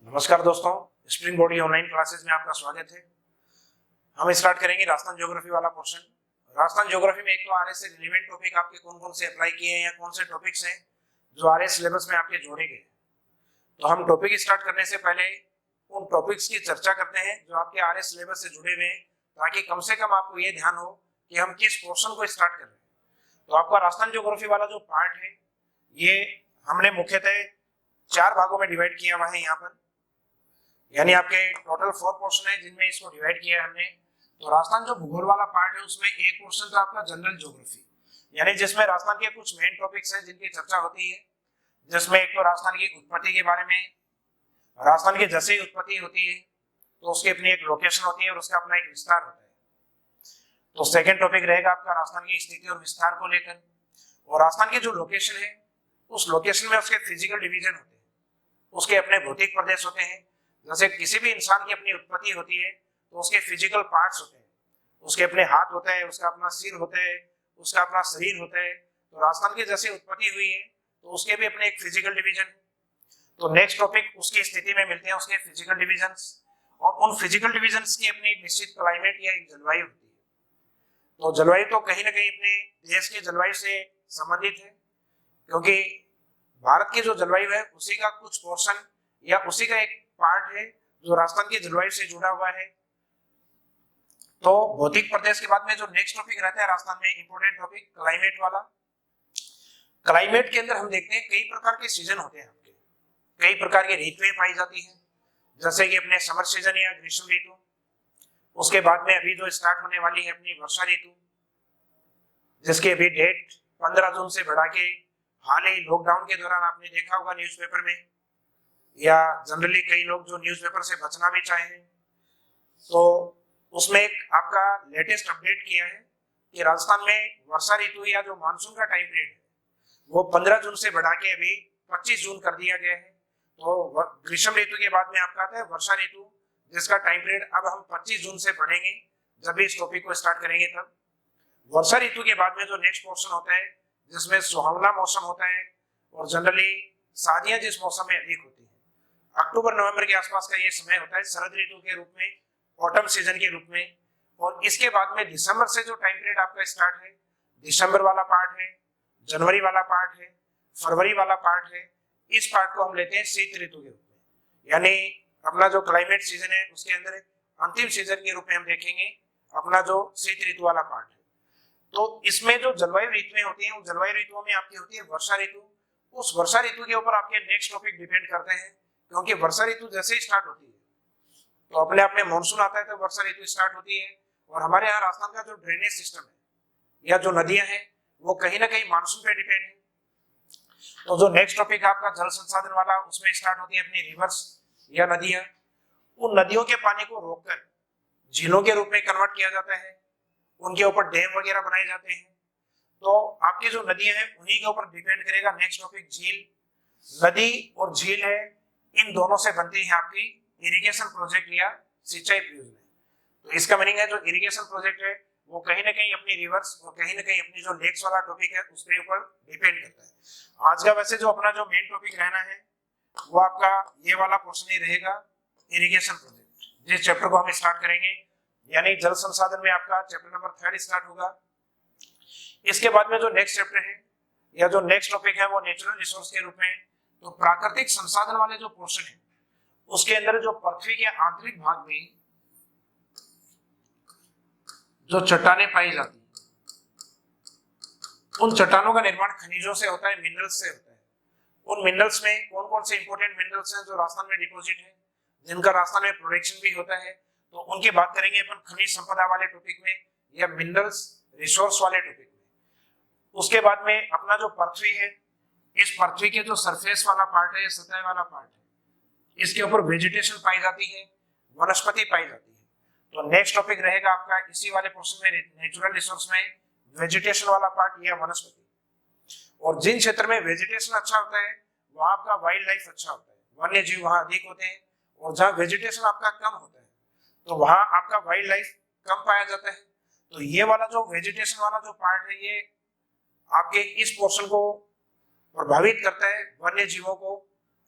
नमस्कार दोस्तों, spring board की ऑनलाइन क्लासेस में आपका स्वागत है। हम स्टार्ट करेंगे राजस्थान ज्योग्राफी वाला पोर्शन। राजस्थान ज्योग्राफी में एक तो आरएस से रिलेवेंट टॉपिक आपके कौन कौन से अप्लाई किए हैं या कौन से टॉपिक्स हैं जो आरएस सिलेबस में आपके जोड़े गए। तो हम टॉपिक स्टार्ट करने से पहले उन टॉपिक्स की चर्चा करते हैं जो आपके आरएस सिलेबस से जुड़े हुए हैं, ताकि कम से कम आपको ये ध्यान हो कि हम किस पोर्शन को स्टार्ट कर रहे हैं। तो आपका राजस्थान ज्योग्राफी वाला जो पार्ट है ये हमने मुख्यतः 4 भागों में डिवाइड किया हुआ है यहाँ पर, यानी आपके टोटल 4 पोर्शन है जिनमें इसको डिवाइड किया है हमने। तो राजस्थान जो भूगोल वाला पार्ट है उसमें एक पोर्शन था आपका जनरल ज्योग्राफी, यानी जिसमें राजस्थान के कुछ मेन टॉपिक्स हैं जिनकी चर्चा होती है, जिसमें एक तो राजस्थान की उत्पत्ति के बारे में, राजस्थान की जैसे ही उत्पत्ति होती है तो उसकी अपनी एक लोकेशन होती है और उसका अपना एक विस्तार होता है। तो सेकंड टॉपिक रहेगा आपका राजस्थान की स्थिति और विस्तार को लेकर, और राजस्थान की जो लोकेशन है उस लोकेशन में उसके फिजिकल डिवीजन होते हैं, उसके अपने भौतिक प्रदेश होते हैं। जैसे किसी भी इंसान की अपनी उत्पत्ति होती है तो उसके फिजिकल पार्ट्स होते हैं, उसके अपने हाथ होते हैं, उसका अपना सिर होता है, उसका अपना शरीर होता है। तो राजस्थान की जैसे उत्पत्ति हुई है तो उसके भी अपने एक फिजिकल डिवीजन है। तो नेक्स्ट टॉपिक उसकी स्थिति में मिलते हैं उसके फिजिकल डिवीजन्स, और उन फिजिकल डिवीजन्स की अपनी एक निश्चित क्लाइमेट या एक जलवायु होती है। तो जलवायु तो कहीं ना कहीं अपने देश की जलवायु से संबंधित है, क्योंकि भारत की जो जलवायु है उसी का कुछ पोर्शन या उसी का एक पार्ट है जो राजस्थान की जलवायु से जुड़ा हुआ है। तो भौतिक प्रदेश के बाद में जो नेक्स्ट टॉपिक रहता है राजस्थान में इंपोर्टेंट टॉपिक क्लाइमेट वाला। क्लाइमेट के अंदर हम देखते हैं कई प्रकार के सीजन होते हैं, आपके कई प्रकार की ऋतुएं पाई जाती हैं, जैसे कि अपने समर सीजन या ग्रीष्म ऋतु। उसके बाद में अभी जो स्टार्ट होने वाली है अपनी वर्षा ऋतु, जिसकी अभी डेट 15 जून से बढ़ा के हाल ही लॉकडाउन के दौरान आपने देखा होगा न्यूज़पेपर में, या जनरली कई लोग जो न्यूज़पेपर से बचना भी चाहें तो उसमें एक आपका लेटेस्ट अपडेट किया है कि राजस्थान में वर्षा ऋतु या जो मानसून का टाइम पीरियड है वो 15 जून से बढ़ा के अभी 25 जून कर दिया गया है। तो ग्रीष्म ऋतु के बाद में आपका आता है वर्षा ऋतु, जिसका टाइम पीरियड अब हम 25 जून से पढ़ेंगे जब भी इस टॉपिक को स्टार्ट करेंगे। तब वर्षा ऋतु के बाद में जो नेक्स्ट पोर्शन होता है जिसमें सुहावना मौसम होता है, और जनरली शादियां जिस मौसम में अधिक होती है, अक्टूबर नवंबर के आसपास का ये समय होता है शरद ऋतु के रूप में, ऑटम सीजन के रूप में। और इसके बाद में दिसंबर से जो टाइम पीरियड आपका स्टार्ट है, दिसंबर वाला पार्ट है, जनवरी वाला पार्ट है, फरवरी वाला पार्ट है, इस पार्ट को हम लेते हैं शीत ऋतु के रूप में। यानी अपना जो क्लाइमेट सीजन है उसके अंदर अंतिम सीजन के रूप में हम देखेंगे अपना जो शीत ऋतु वाला पार्ट है। तो इसमें जो जलवायु ऋतुएं होती हैं उन जलवायु ऋतुओं में आपकी होती है वर्षा ऋतु। उस वर्षा ऋतु के ऊपर आपके नेक्स्ट टॉपिक डिपेंड करते हैं, क्योंकि वर्षा ऋतु जैसे ही स्टार्ट होती है तो अपने आप में मानसून आता है तो वर्षा ऋतु स्टार्ट होती है। और हमारे यहाँ राजस्थान का जो ड्रेनेज सिस्टम है या जो नदियां हैं वो कहीं ना कहीं मानसून पे डिपेंड है। तो जो नेक्स्ट टॉपिक आपका जल संसाधन वाला, उसमें स्टार्ट होती है अपनी रिवर्स या नदियां। उन नदियों के पानी को रोककर झीलों के रूप में कन्वर्ट किया जाता है, उनके ऊपर डैम वगैरह बनाए जाते हैं। तो आपकी जो नदियां हैं उन्हीं के ऊपर डिपेंड करेगा नेक्स्ट टॉपिक झील। नदी और झील है, इन दोनों से बनती है आपकी इरिगेशन प्रोजेक्ट या सिंचाई परियोजना। तो इसका मीनिंग है जो इरिगेशन प्रोजेक्ट है वो कहीं ना कहीं अपनी रिवर्स और कहीं ना कहीं अपनी जो लेक्स वाला टॉपिक है उसके ऊपर डिपेंड करता है। आज का वैसे जो अपना जो मेन टॉपिक रहना है वो आपका ये वाला पोर्शन ही रहेगा, इरिगेशन प्रोजेक्ट, जिस चैप्टर को हम स्टार्ट करेंगे, यानी जल संसाधन में आपका चैप्टर नंबर 3 स्टार्ट होगा। इसके बाद में जो नेक्स्ट चैप्टर है या जो नेक्स्ट टॉपिक है वो नेचुरल रिसोर्स के रूप में। तो प्राकृतिक संसाधन वाले जो पोर्शन है उसके अंदर जो पृथ्वी के आंतरिक भाग में जो चट्टानें पाई जाती हैं, उन चट्टानों का निर्माण खनिजों से होता है, मिनरल्स से होता है। उन मिनरल्स में कौन कौन से इंपॉर्टेंट मिनरल्स हैं जो राजस्थान में डिपॉजिट है, जिनका राजस्थान में प्रोडक्शन भी होता है, तो उनकी बात करेंगे अपन खनिज संपदा वाले टॉपिक में या मिनरल्स रिसोर्स वाले टॉपिक में। उसके बाद में अपना जो पृथ्वी है, इस पृथ्वी के जो सरफेस वाला पार्ट है, सतह वाला पार्ट है, इसके ऊपर वेजिटेशन पाई जाती है, वनस्पति पाई जाती है। तो नेक्स्ट टॉपिक रहेगा आपका इसी वाले पोर्शन में नेचुरल रिसोर्स में वेजिटेशन वाला पार्ट या वनस्पति। और जिन क्षेत्र में वेजिटेशन अच्छा होता है वहां आपका वाइल्ड लाइफ अच्छा होता है, वन्य जीव वहां अधिक होते हैं। और जहां वेजिटेशन आपका कम होता है तो वहां आपका वाइल्ड लाइफ कम पाया जाता है। तो ये वाला जो वेजिटेशन वाला जो पार्ट है ये आपके इस पोर्शन को प्रभावित करता है वन्य जीवों को,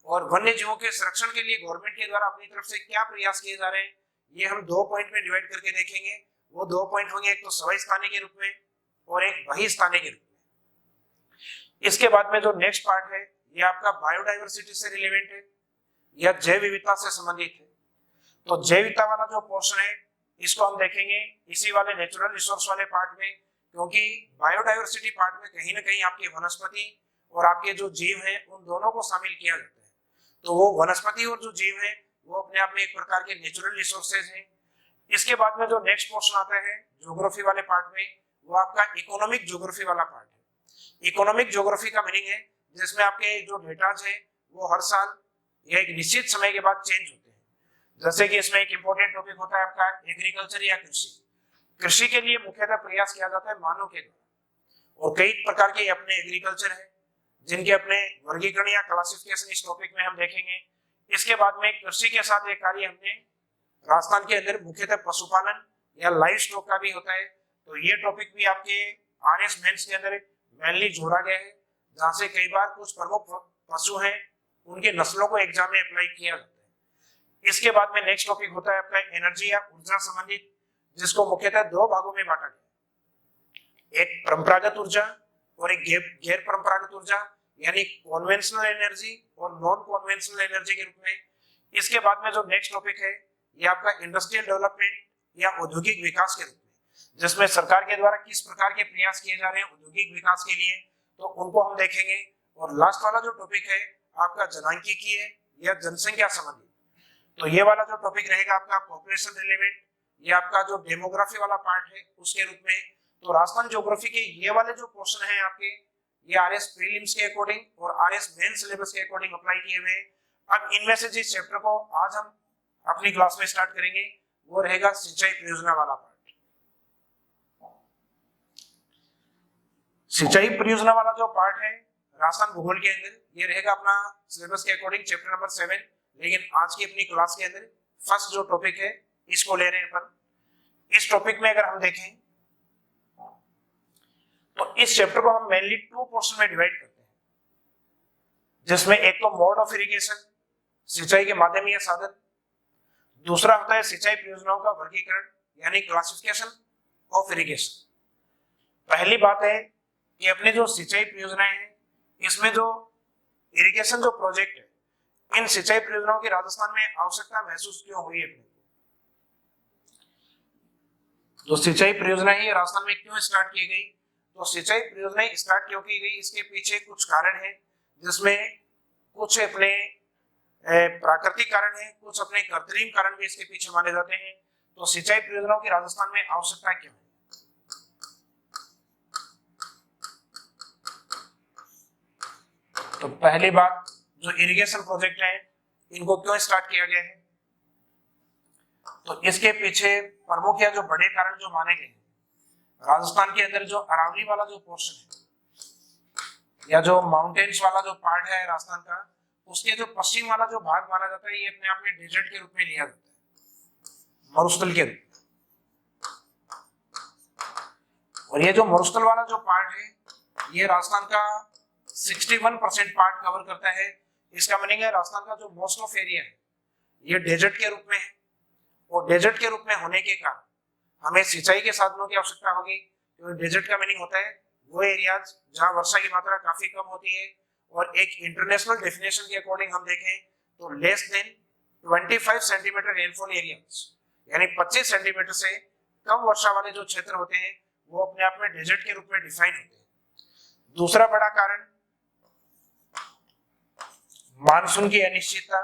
और वन्य जीवों के संरक्षण के लिए गवर्नमेंट के द्वारा अपनी तरफ से क्या प्रयास किए जा रहे हैं, ये हम 2 पॉइंट में डिवाइड करके देखेंगे। वो 2 पॉइंट होंगे, एक तो स्वस्थानिक के रूप में और एक बहिस्थानिक के रूप में। इसके बाद में जो नेक्स्ट पार्ट है ये आपका बायोडाइवर्सिटी से रिलेवेंट है या जैव विविधता से संबंधित है। तो जैव विविधता वाला जो पोर्शन है इसको हम देखेंगे इसी वाले नेचुरल रिसोर्स वाले पार्ट में, क्योंकि बायोडाइवर्सिटी पार्ट में कहीं ना कहीं आपकी वनस्पति और आपके जो जीव हैं उन दोनों को शामिल किया जाता है। तो वो वनस्पति और जो जीव है वो अपने आप में एक प्रकार के नेचुरल रिसोर्सेज हैं। इसके बाद में जो नेक्स्ट पोर्शन आता है ज्योग्राफी वाले पार्ट में, वो आपका इकोनॉमिक ज्योग्राफी वाला पार्ट है। इकोनॉमिक ज्योग्राफी का मीनिंग है जिसमें आपके जो डेटाज है वो हर साल या एक निश्चित समय के बाद चेंज होते हैं। जैसे कि इसमें एक इंपॉर्टेंट टॉपिक होता है आपका एग्रीकल्चर या कृषि। कृषि के लिए मुख्यतः प्रयास किया जाता है मानव के द्वारा, और कई प्रकार के अपने एग्रीकल्चर है जिनके अपने वर्गीकरण या क्लासिफिकेशन इस टॉपिक में हम देखेंगे। इसके बाद में कृषि के साथ एक कार्य हमने राजस्थान के अंदर मुख्यतः पशुपालन या लाइव स्टॉक का भी होता है। तो ये टॉपिक भी आपके आरएस मेंस के अंदर मेनली जोड़ा गया है, जहां से कई बार कुछ प्रमुख पशु हैं उनके नस्लों को एग्जाम में अप्लाई किया जाता है। इसके बाद में नेक्स्ट टॉपिक होता है आपका एनर्जी या ऊर्जा संबंधित, जिसको मुख्यतः 2 भागों में बांटा गया, एक परंपरागत ऊर्जा और एक गैर परंपरागत ऊर्जा, यानी कॉन्वेंशनल एनर्जी और नॉन कॉन्वेंशनल एनर्जी के रूप में। इसके बाद में जो नेक्स्ट टॉपिक है ये आपका इंडस्ट्रियल डेवलपमेंट या औद्योगिक विकास के रूप में, जिसमें सरकार के द्वारा किस प्रकार के प्रयास किए जा रहे हैं औद्योगिक विकास के लिए, तो उनको हम देखेंगे। और लास्ट वाला जो टॉपिक है आपका जनांकीय या जनसंख्या संबंधी, तो ये वाला जो टॉपिक रहेगा आपका पॉपुलेशन रिलेवेंट, ये आपका जो डेमोग्राफी वाला पार्ट है उसके रूप में। तो राजस्थान ज्योग्राफी के ये वाले जो क्वेश्चन है आपके, ये आरएस प्रीलिम्स के अकॉर्डिंग और आरएस मेन सिलेबस के अकॉर्डिंग अप्लाई किए हुए। अब इनमें से जिस चैप्टर को आज हम अपनी क्लास में स्टार्ट करेंगे वो रहेगा सिंचाई परियोजना वाला पार्ट। सिंचाई परियोजना वाला जो पार्ट है राजस्थान भूगोल के अंदर, ये रहेगा अपना सिलेबस के अकॉर्डिंग चैप्टर नंबर 7, लेकिन आज की अपनी क्लास के अंदर फर्स्ट जो टॉपिक है इसको ले रहे हैं अपन। इस टॉपिक में अगर हम देखें तो इस चैप्टर को हम मेनली 2 पोर्शन में डिवाइड करते हैं, जिसमें एक तो मोड ऑफ इरिगेशन, सिंचाई के माध्यम या साधन, दूसरा होता है सिंचाई परियोजनाओं का वर्गीकरण यानी क्लासिफिकेशन ऑफ इरिगेशन। पहली बात है कि अपने जो सिंचाई परियोजनाएं हैं इसमें जो इरिगेशन जो प्रोजेक्ट है, इन सिंचाई परियोजनाओं की राजस्थान में आवश्यकता महसूस क्यों हुई है। जो सिंचाई परियोजनाएं है राजस्थान में क्यों स्टार्ट की गई, तो सिंचाई परियोजनाएं स्टार्ट क्यों की गई इसके पीछे कुछ कारण है, जिसमें कुछ अपने प्राकृतिक कारण है, कुछ अपने कृत्रिम कारण भी इसके पीछे माने जाते हैं। तो सिंचाई परियोजनाओं की राजस्थान में आवश्यकता क्यों है। तो पहली बात, जो इरिगेशन प्रोजेक्ट है इनको क्यों स्टार्ट किया गया है, तो इसके पीछे प्रमुख या जो बड़े कारण जो माने गए, राजस्थान के अंदर जो अरावली वाला जो पोर्शन है या जो माउंटेन्स वाला जो पार्ट है राजस्थान का, उसके जो पश्चिम वाला जो भाग माना जाता है ये अपने आप में डेजर्ट के रूप में लिया जाता है, मरुस्थल के रूप में। और ये जो मरुस्थल वाला जो पार्ट है ये राजस्थान का 61% पार्ट कवर करता है। इसका मीनिंग है राजस्थान का जो मोस्ट ऑफ एरिया है ये डेजर्ट के रूप में है, और डेजर्ट के रूप में होने के कारण हमें सिंचाई के साधनों की आवश्यकता होगी, क्योंकि डेजर्ट का मीनिंग होता है वो एरियाज जहां वर्षा की मात्रा काफी कम होती है, और एक इंटरनेशनल डेफिनेशन के अकॉर्डिंग हम देखें तो less than 25 centimetre rainfall areas, यानी 25 सेंटीमीटर से कम वर्षा वाले जो क्षेत्र होते हैं वो अपने आप में डेजर्ट के रूप में डिफाइन होते हैं। दूसरा बड़ा कारण मानसून की अनिश्चितता,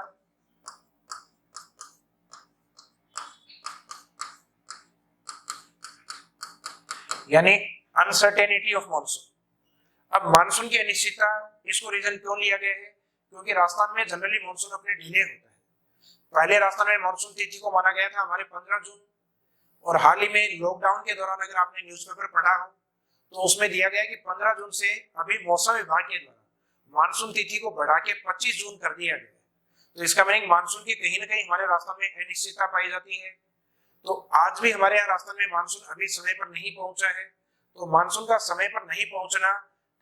यानी अनसर्टेनिटी ऑफ मानसून। अब मानसून की अनिश्चितता, इसको रीजन क्यों लिया गया है, क्योंकि राजस्थान में जनरली मानसून अपने डिले होता है। पहले राजस्थान में मानसून तिथि को माना गया था हमारे 15 जून, और हाल ही में लॉकडाउन के दौरान अगर आपने न्यूज़पेपर पढ़ा हो तो उसमें दिया गया कि 15 जून से अभी मौसम विभाग के द्वारा मानसून तिथि को बढ़ा के 25 जून कर दिया गया। तो इसका मीनिंग मानसून की कहीं ना कहीं हमारे राजस्थान में अनिश्चितता पाई जाती है। तो आज भी हमारे यहाँ राजस्थान में मानसून अभी समय पर नहीं पहुंचा है। तो मानसून का समय पर नहीं पहुंचना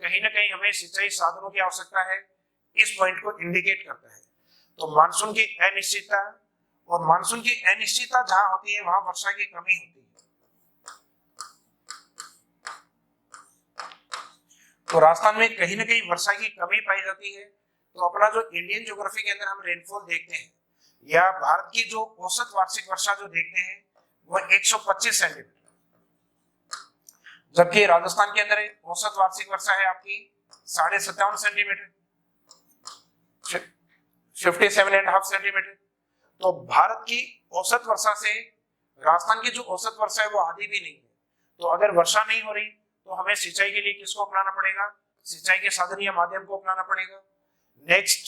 कहीं ना कहीं हमें सिंचाई साधनों की आवश्यकता है, इस पॉइंट को इंडिकेट करता है। तो मानसून की अनिश्चितता, और मानसून की अनिश्चितता जहां होती है वहां वर्षा की कमी होती है। तो राजस्थान में कहीं ना कहीं वर्षा की कमी पाई जाती है। तो अपना जो इंडियन ज्योग्राफी के अंदर हम रेनफॉल देखते हैं या भारत की जो औसत वार्षिक वर्षा जो देखते हैं वो 125 सेंटीमीटर, जबकि राजस्थान के अंदर औसत वार्षिक वर्षा है आपकी 57.5 सेंटीमीटर, 57.5 सेंटीमीटर। तो भारत की औसत वर्षा से राजस्थान की जो औसत वर्षा है वो आधी भी नहीं है। तो अगर वर्षा नहीं हो रही तो हमें सिंचाई के लिए किसको अपनाना पड़ेगा? सिंचाई के साधन या माध्यम को अपनाना पड़ेगा। नेक्स्ट,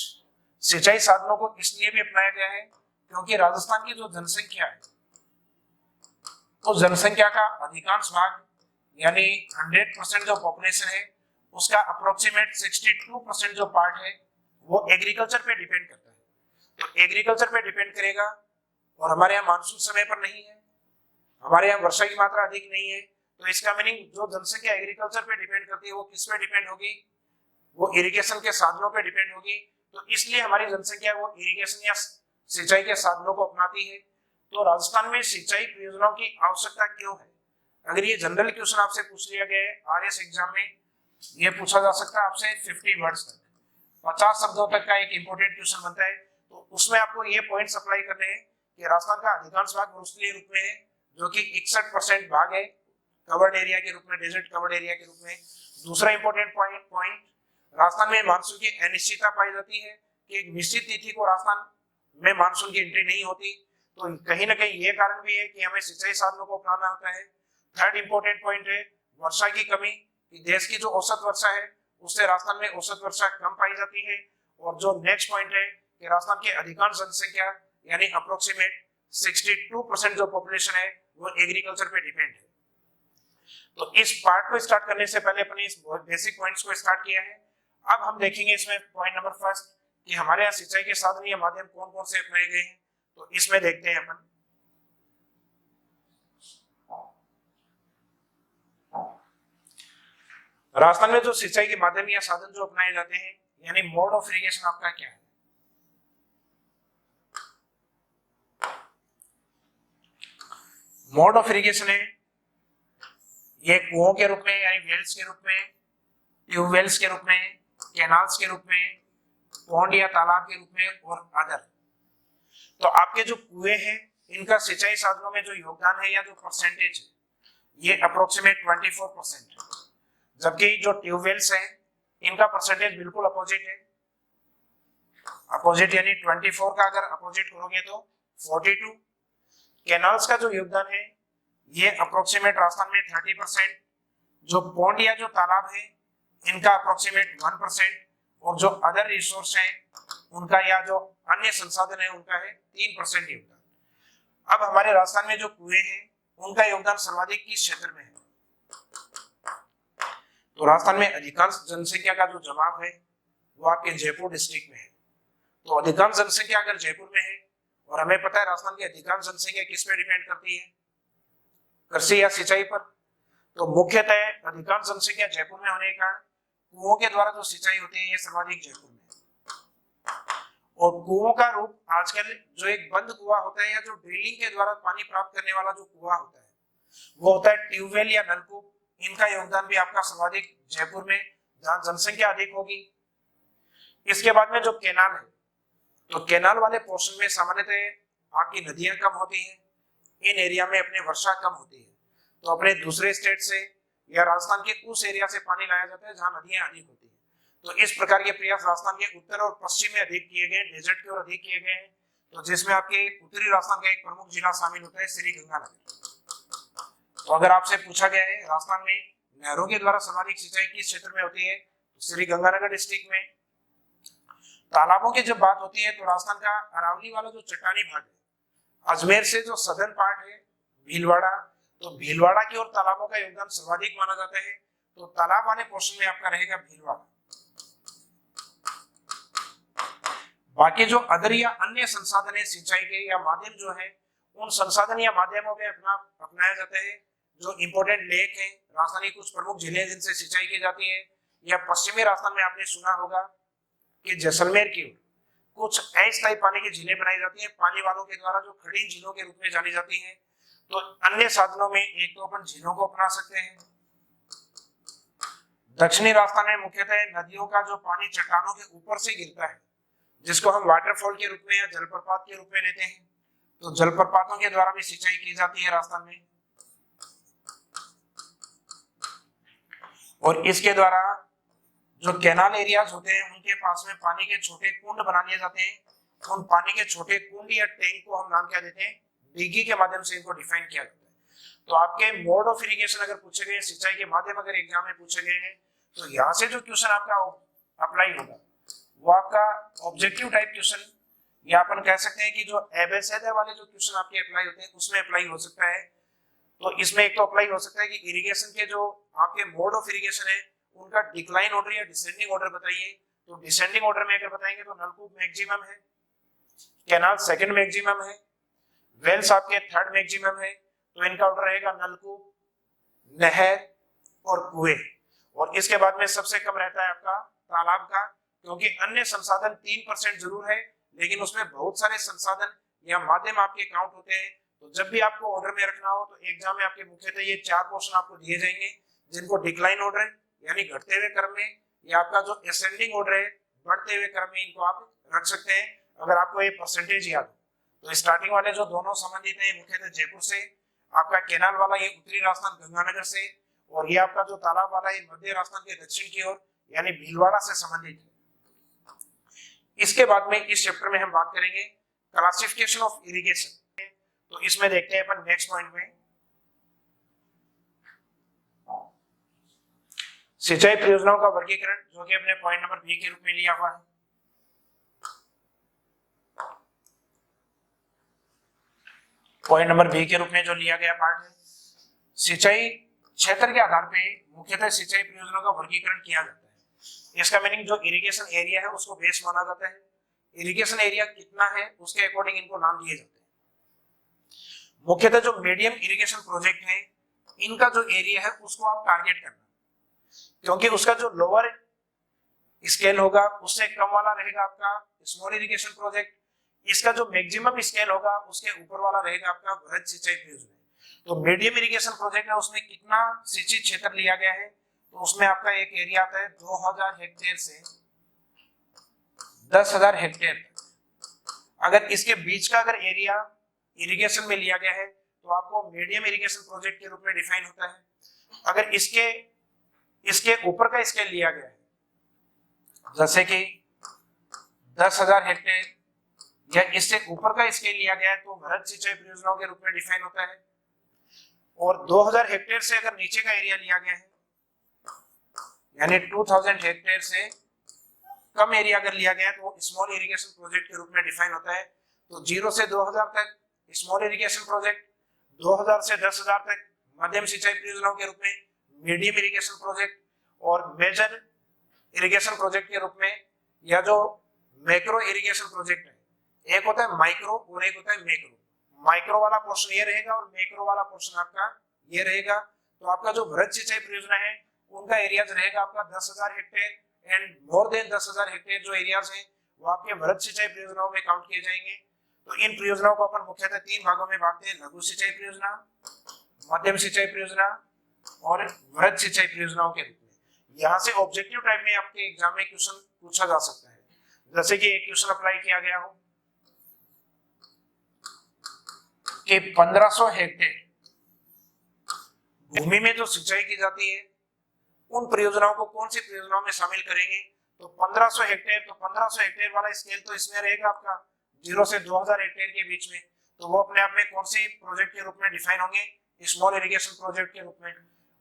सिंचाई साधनों को इसलिए भी अपनाया गया है क्योंकि राजस्थान की जो जनसंख्या है, तो जनसंख्या का अधिकांश भाग यानी 100% जो पॉपुलेशन है उसका अप्रोक्सीमेट 62% जो पार्ट है वो एग्रीकल्चर पे डिपेंड करता है। तो एग्रीकल्चर पे डिपेंड करेगा, और हमारे यहाँ मानसून समय पर नहीं है, हमारे यहाँ वर्षा की मात्रा अधिक नहीं है। तो इसका मीनिंग जो जनसंख्या एग्रीकल्चर पे डिपेंड करती है वो किस पे डिपेंड होगी? वो इरिगेशन के साधनों पे डिपेंड होगी। तो इसलिए हमारी जनसंख्या वो इरिगेशन या सिंचाई के साधनों को अपनाती है। तो राजस्थान में सिंचाई परियोजनाओं की आवश्यकता क्यों है? अगर ये जनरल क्वेश्चन आपसे पूछ लिया गया है आरएस एग्जाम में, ये पूछा जा सकता है आपसे 50 वर्ड्स तक, 50 शब्दों तक का एक इंपॉर्टेंट क्वेश्चन बनता है। तो उसमें आपको ये पॉइंट्स अप्लाई करने हैं कि राजस्थान का अधिकांश भाग मरुस्थलीय रूप में है, जो कि 61% भाग है कवर्ड एरिया के रूप में, डेजर्ट कवर्ड एरिया के रूप में। दूसरा इंपॉर्टेंट पॉइंट, राजस्थान में मानसून की अनिश्चितता पाई जाती है कि एक निश्चित तिथि को राजस्थान में मानसून की एंट्री नहीं होती। तो कहीं ना कहीं ये कारण भी है कि हमें सिंचाई साधनों को अपनाना होता है। थर्ड इंपॉर्टेंट पॉइंट है वर्षा की कमी, कि देश की जो औसत वर्षा है उससे राजस्थान में औसत वर्षा कम पाई जाती है। और जो नेक्स्ट पॉइंट है कि राजस्थान की अधिकांश जनसंख्या यानी अप्रोक्सीमेट 62% जो पॉपुलेशन है वो एग्रीकल्चर पे डिपेंड है। तो इस पार्ट को स्टार्ट करने से पहले अपने इस बेसिक पॉइंट्स को स्टार्ट किया है। अब हम देखेंगे इसमें पॉइंट नंबर फर्स्ट कि हमारे यहाँ सिंचाई के साधन या माध्यम कौन कौन से अपनाए गए हैं। तो इसमें देखते हैं अपन, राजस्थान में जो सिंचाई के माध्यम या साधन जो अपनाए जाते हैं यानी मोड ऑफ इरिगेशन आपका क्या है? मोड ऑफ इरिगेशन है ये कुओं के रूप में यानी वेल्स के रूप में, ट्यूबवेल्स के रूप में, कैनाल्स के रूप में, पौंड या तालाब के रूप में और अदर। तो आपके जो कुएं हैं इनका सिंचाई साधनों में जो योगदान है या जो परसेंटेज है ये अप्रोक्सीमेट 24% है, जबकि जो ट्यूबवेल्स है इनका परसेंटेज बिल्कुल अपोजिट है। अपोजिट यानी 24 का अगर अपोजिट करोगे तो 42। कैनाल्स का जो योगदान है ये अप्रोक्सीमेट राजस्थान में 30%, जो पौंड या जो तालाब है इनका अप्रोक्सीमेट 1%, और जो अदर रिसोर्स है उनका या जो अन्य संसाधन है उनका है 3% योगदान। अब हमारे राजस्थान में जो कुएं हैं उनका योगदान सर्वाधिक किस क्षेत्र में है? तो राजस्थान में अधिकांश जनसंख्या का जो जवाब है वो आपके जयपुर डिस्ट्रिक्ट में है। तो अधिकांश जनसंख्या अगर जयपुर में है, और हमें पता है राजस्थान की अधिकांश जनसंख्या किस पे डिपेंड करती है? कृषि या सिंचाई पर। तो मुख्यतः अधिकांश जनसंख्या जयपुर में होने के कारण कुओं के द्वारा जो सिंचाई होती है ये सर्वाधिक जयपुर में है। और कुओं का रूप आजकल जो एक बंद कुआं होता है या जो ड्रिलिंग के द्वारा पानी प्राप्त करने वाला जो कुआं होता है वो होता है ट्यूबवेल या नलकूप। इनका योगदान भी आपका सर्वाधिक जयपुर में, जहां जनसंख्या अधिक होगी। इसके बाद में जो कैनाल है, तो कैनाल वाले पोर्शन में सामान्यतः आपकी नदियां कम होती हैं, इन एरिया में अपने वर्षा कम होती है। तो अपने दूसरे स्टेट से या राजस्थान के उस एरिया से पानी लाया जाता है जहां नदियां अधिक होती है। तो इस प्रकार के प्रयास राजस्थान के उत्तर और पश्चिम में अधिक किए गए, डेजर्ट की ओर अधिक किए गए हैं। तो जिसमें आपके उत्तरी राजस्थान का एक प्रमुख जिला शामिल होता है श्री गंगानगर। तो अगर आपसे पूछा गया है राजस्थान में नहरों के द्वारा सर्वाधिक सिंचाई किस क्षेत्र में होती है, तो श्री गंगानगर डिस्ट्रिक्ट में। तालाबों की जब बात होती है तो राजस्थान का अरावली वाला जो चट्टानी भाग है, अजमेर से जो सदर्न पार्ट है भीलवाड़ा, तो भीलवाड़ा की ओर तालाबों का योगदान सर्वाधिक माना जाता है। तो तालाब वाले पोर्शन में आपका रहेगा भीलवाड़ा। बाकी जो अदर या अन्य संसाधन है सिंचाई के या माध्यम जो है, उन संसाधन या माध्यमों में अपनाया जाता है जो इंपोर्टेंट लेक है, राजस्थान की कुछ प्रमुख झीलें जिनसे सिंचाई की जाती है, या पश्चिमी राजस्थान में आपने सुना होगा कि जैसलमेर की ओर कुछ अस्थायी पानी की झीलें बनाई जाती हैं पानी वालों के द्वारा, जो खड़ी झीलों के रूप में जानी जाती हैं। तो अन्य साधनों में एक तो अपन झीलों को अपना सकते हैं। दक्षिणी राजस्थान में मुख्यतः नदियों का जो पानी चट्टानों के ऊपर से गिरता है, जिसको हम वाटरफॉल के रूप में या जलप्रपात के रूप में लेते हैं, तो जलप्रपातों के द्वारा भी सिंचाई की जाती है राजस्थान में। और इसके द्वारा जो कैनाल एरियाज होते हैं उनके पास में पानी के छोटे कुंड बना लिए जाते हैं। उन पानी के छोटे कुंड या टैंक को हम नाम क्या देते हैं, डिगी के माध्यम से इनको डिफाइन किया जाता है। तो आपके मोड ऑफ इरिगेशन अगर पूछे गए, सिंचाई के माध्यम अगर एग्जाम में पूछे गए हैं, तो यहाँ से जो क्वेश्चन आपका अप्लाई होगा वो आपका ऑब्जेक्टिव टाइप क्वेश्चन, या अपन कह सकते हैं कि जो एबेसेड वाले जो क्वेश्चन आपके अप्लाई होते हैं उसमें अप्लाई हो सकता है। तो इसमें एक तो अप्लाई हो सकता है कि इरिगेशन के जो आपके मोड ऑफ इरिगेशन है उनका डिक्लाइन ऑर्डर या डिसेंडिंग ऑर्डर बताइए। तो डिसेंडिंग ऑर्डर में अगर बताएंगे तो नलकूप मैक्सिमम है, कैनाल सेकंड मैक्सिमम है, वेल्स आपके थर्ड मैक्सिमम है। तो इनका ऑर्डर रहेगा नलकूप, नहर और कुएं। और इसके बाद में सबसे कम रहता है आपका तालाब का, क्योंकि अन्य संसाधन 3% जरूर है, लेकिन उसमें बहुत सारे संसाधन या माध्यम आपके काउंट होते हैं। तो जब भी आपको ऑर्डर में रखना हो तो एग्जाम में आपके मुख्यतः ये 4 क्वेश्चन आपको दिए जाएंगे, जिनको डिक्लाइन ऑर्डर यानी घटते हुए क्रम में, या आपका जो असेंडिंग ऑर्डर है बढ़ते हुए क्रम में इनको आप रख सकते हैं, अगर आपको ये परसेंटेज याद हो। तो स्टार्टिंग वाले जो दोनों संबंधित है मुख्यतः जयपुर से, आपका कैनाल वाला ये उत्तरी राजस्थान गंगानगर से, और ये आपका जो तालाब वाला है मध्य राजस्थान के दक्षिण की ओर यानी भीलवाड़ा से संबंधित है। इसके बाद में इस चैप्टर में हम बात करेंगे क्लासिफिकेशन ऑफ इरिगेशन। तो इसमें देखते हैं अपन नेक्स्ट पॉइंट में सिंचाई परियोजनाओं का वर्गीकरण, जो कि अपने पॉइंट नंबर बी के रूप में लिया हुआ है। पॉइंट नंबर बी के रूप में जो लिया गया पार्ट है, सिंचाई क्षेत्र के आधार पे मुख्यतः सिंचाई परियोजनाओं का वर्गीकरण किया जाता है। इसका मीनिंग जो इरिगेशन एरिया है उसको बेस माना जाता है, इरिगेशन एरिया कितना है उसके अकॉर्डिंग इनको नाम दिए जाते हैं। मुख्यतः जो मीडियम इरिगेशन प्रोजेक्ट है इनका जो एरिया है उसको आप टारगेट करना, क्योंकि उसका जो लोअर स्केल होगा उससे कम वाला रहेगा आपका स्मॉल इरिगेशन प्रोजेक्ट, इसका जो मैक्सिमम स्केल होगा उसके ऊपर वाला रहेगा आपका बृहद सिंचाई परियोजना। तो मीडियम इरिगेशन प्रोजेक्ट है उसमें कितना सिंचित क्षेत्र लिया गया है, तो उसमें आपका एक एरिया आता है 2000 हेक्टेयर से 10,000 हेक्टेयर। अगर इसके बीच का अगर एरिया इरिगेशन में लिया गया है तो आपको मीडियम इरिगेशन प्रोजेक्ट के रूप में डिफाइन होता है। अगर इसके ऊपर का स्केल लिया गया है जैसे कि 10,000 हेक्टेयर या इससे ऊपर का स्केल लिया गया है तो बृहद सिंचाई परियोजनाओं के रूप में डिफाइन होता है। और 2000 हेक्टेयर से अगर नीचे का एरिया लिया गया है यानी 2000 हेक्टेयर से कम एरिया अगर लिया गया है तो स्मॉल इरिगेशन प्रोजेक्ट के रूप में डिफाइन होता है। तो 0 से 2000 तक स्मॉल इरिगेशन प्रोजेक्ट, 2000 से 10,000 तक मध्यम सिंचाई परियोजनाओं के रूप में मीडियम इरिगेशन प्रोजेक्ट, और मेजर इरिगेशन प्रोजेक्ट के रूप में या जो मैक्रो इरिगेशन प्रोजेक्ट है, एक होता है माइक्रो और एक होता है मैक्रो। माइक्रो वाला पोर्शन ये रहेगा और मैक्रो वाला पोर्शन आपका ये रहेगा। तो आपका जो बृहद सिंचाई परियोजना है उनका एरिया रहेगा आपका 10,000 hectare and more than 10,000 hectare जो एरियाज है वो आपके बृहद सिंचाई परियोजनाओं में काउंट किए जाएंगे। तो इन परियोजनाओं को अपन मुख्यतः 3 भागों में बांटते हैं, लघु सिंचाई परियोजना, मध्यम सिंचाई परियोजना और बृहद सिंचाई परियोजनाओं के रूप में। यहाँ से ऑब्जेक्टिव टाइप में आपके एग्जाम में क्वेश्चन पूछा जा सकता है, जैसे कि एक क्वेश्चन अप्लाई किया गया हो कि 1500 हेक्टेयर भूमि में जो सिंचाई की जाती है उन परियोजनाओं को कौन सी परियोजनाओं में शामिल करेंगे। तो 1500 हेक्टेयर, तो 1500 हेक्टेयर वाला स्केल तो इसमें रहेगा आपका 0 से 2000 हेक्टेयर के बीच में, तो वो अपने आप में कौन सी प्रोजेक्ट के रूप में डिफाइन होंगे, स्मॉल इरिगेशन प्रोजेक्ट के रूप में।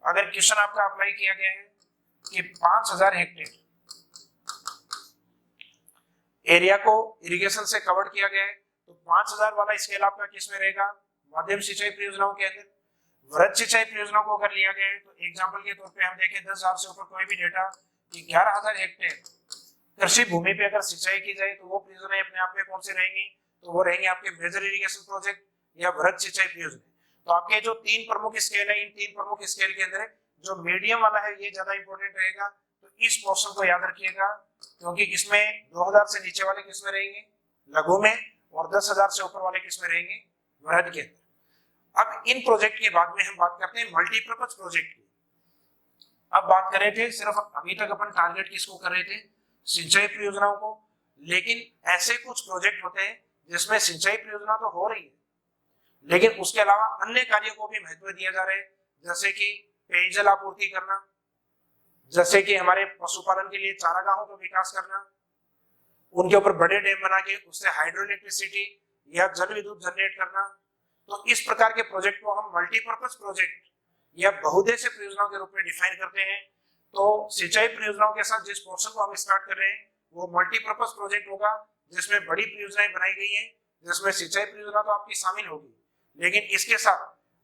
अगर क्वेश्चन आपका अप्लाई किया गया है कि 5000 हेक्टेयर एरिया को इरिगेशन से कवर किया गया है, तो 5000 वाला स्केल आपका किस में रहेगा, मध्यम सिंचाई परियोजनाओं के अंदर। वृहद सिंचाई परियोजनाओं को अगर लिया गया है तो एग्जांपल के तौर पे हम देखें 10,000 से ऊपर कोई भी डेटा कि 11,000 हेक्टेयर कृषि भूमि पे अगर सिंचाई की जाए तो वो परियोजनाएं अपने आप में कौन से रहेंगी, तो वो रहेंगे आपके मेजर इरिगेशन प्रोजेक्ट या वृहद सिंचाई परियोजना। तो आपके जो 3 प्रमुख स्केल है इन 3 प्रमुख स्केल के अंदर जो मीडियम वाला है ये ज्यादा इंपॉर्टेंट रहेगा। तो इस पोर्शन को याद रखिएगा, क्योंकि इसमें 2000 से नीचे वाले किस में रहेंगे, लघु में, और 10,000 से ऊपर वाले किस में रहेंगे, वृहद के अंदर। अब इन प्रोजेक्ट के बाद में हम बात करते हैं मल्टीपर्पज प्रोजेक्ट की। अब बात कर रहे थे सिर्फ अभी तक अपन टारगेट किसको कर रहे थे, सिंचाई परियोजनाओं को, लेकिन ऐसे कुछ प्रोजेक्ट होते हैं जिसमें सिंचाई परियोजना तो हो रही है, लेकिन उसके अलावा अन्य कार्यों को भी महत्व दिया जा रहा है, जैसे कि पेयजल आपूर्ति करना, जैसे कि हमारे पशुपालन के लिए चारागाहों का विकास करना, उनके ऊपर बड़े डैम बना के उससे हाइड्रो इलेक्ट्रिसिटी या जल विद्युत जनरेट करना। तो इस प्रकार के प्रोजेक्ट को हम मल्टीपर्पज प्रोजेक्ट या बहुउद्देश्य परियोजनाओं के रूप में डिफाइन करते हैं। तो सिंचाई परियोजनाओं के साथ जिस पोर्शन को हम स्टार्ट कर रहे हैं वो मल्टीपर्पज प्रोजेक्ट होगा, जिसमें बड़ी परियोजनाएं बनाई गई हैं, जिसमें सिंचाई परियोजना तो आपकी शामिल होगी, लेकिन इसके साथ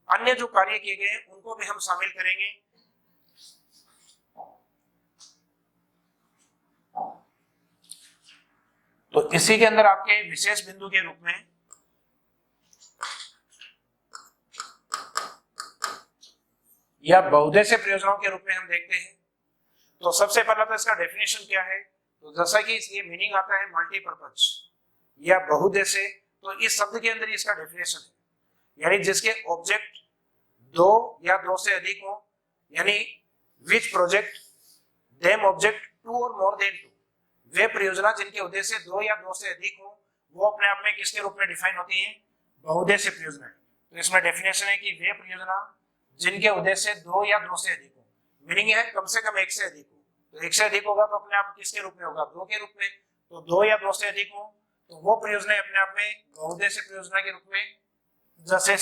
अन्य जो कार्य किए गए हैं उनको भी हम शामिल करेंगे। तो इसी के अंदर आपके विशेष बिंदु के रूप में या बहुउद्देश्य परियोजनाओं के रूप में हम देखते हैं। तो सबसे पहला तो इसका डेफिनेशन क्या है, तो जैसा कि ये मीनिंग आता है मल्टीपर्पज या बहुउद्देश्य, तो इस शब्द के अंदर इसका डेफिनेशन है, यानी जिसके ऑब्जेक्ट दो या दो से अधिक हो, यानी which project them object to और मोर देन टू, वे परियोजना जिनके उद्देश्य दो या दो से अधिक हो वो अपने आप में किसके रूप में डिफाइन होती है, बहुउद्देश्य परियोजना। तो इसमें डेफिनेशन है कि वे परियोजना जिनके उद्देश्य दो या दो से अधिक हो, मीनिंग है कम से कम एक से अधिक हो। तो एक से अधिक होगा तो अपने आप किसके रूप में होगा, दो के रूप में। तो दो या दो से अधिक हो तो वो परियोजना अपने आप में बहुउद्देश्य परियोजना के रूप में, जैसे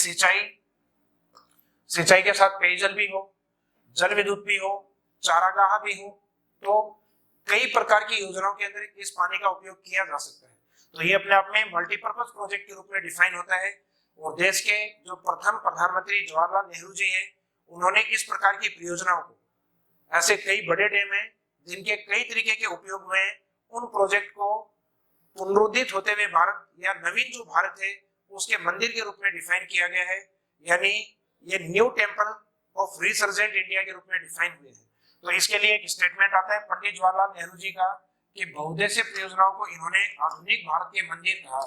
सिंचाई के साथ पेयजल भी हो, जल विद्युत भी हो, चारागाह भी हो, तो कई प्रकार की योजनाओं के अंदर इस पानी का उपयोग किया जा सकता है। तो ये अपने आप में मल्टीपर्पज प्रोजेक्ट के रूप में डिफाइन होता है। और देश के जो प्रथम प्रधानमंत्री जवाहरलाल नेहरू जी हैं, उन्होंने इस प्रकार की परियोजनाओं को, ऐसे कई बड़े डैम हैं जिनके कई तरीके के उपयोग हुए हैं, उन प्रोजेक्ट को पुनरुद्धित होते हुए भारत या नवीन जो भारत है उसके मंदिर के रूप में डिफाइन किया गया है, यानी ये new temple of resurgent India के रूप में डिफाइन हुए हैं। तो इसके लिए एक स्टेटमेंट आता है पंडित जवाहरलाल नेहरू जी का कि बहुउद्देश्य परियोजनाओं को इन्होंने आधुनिक भारत के मंदिर कहा।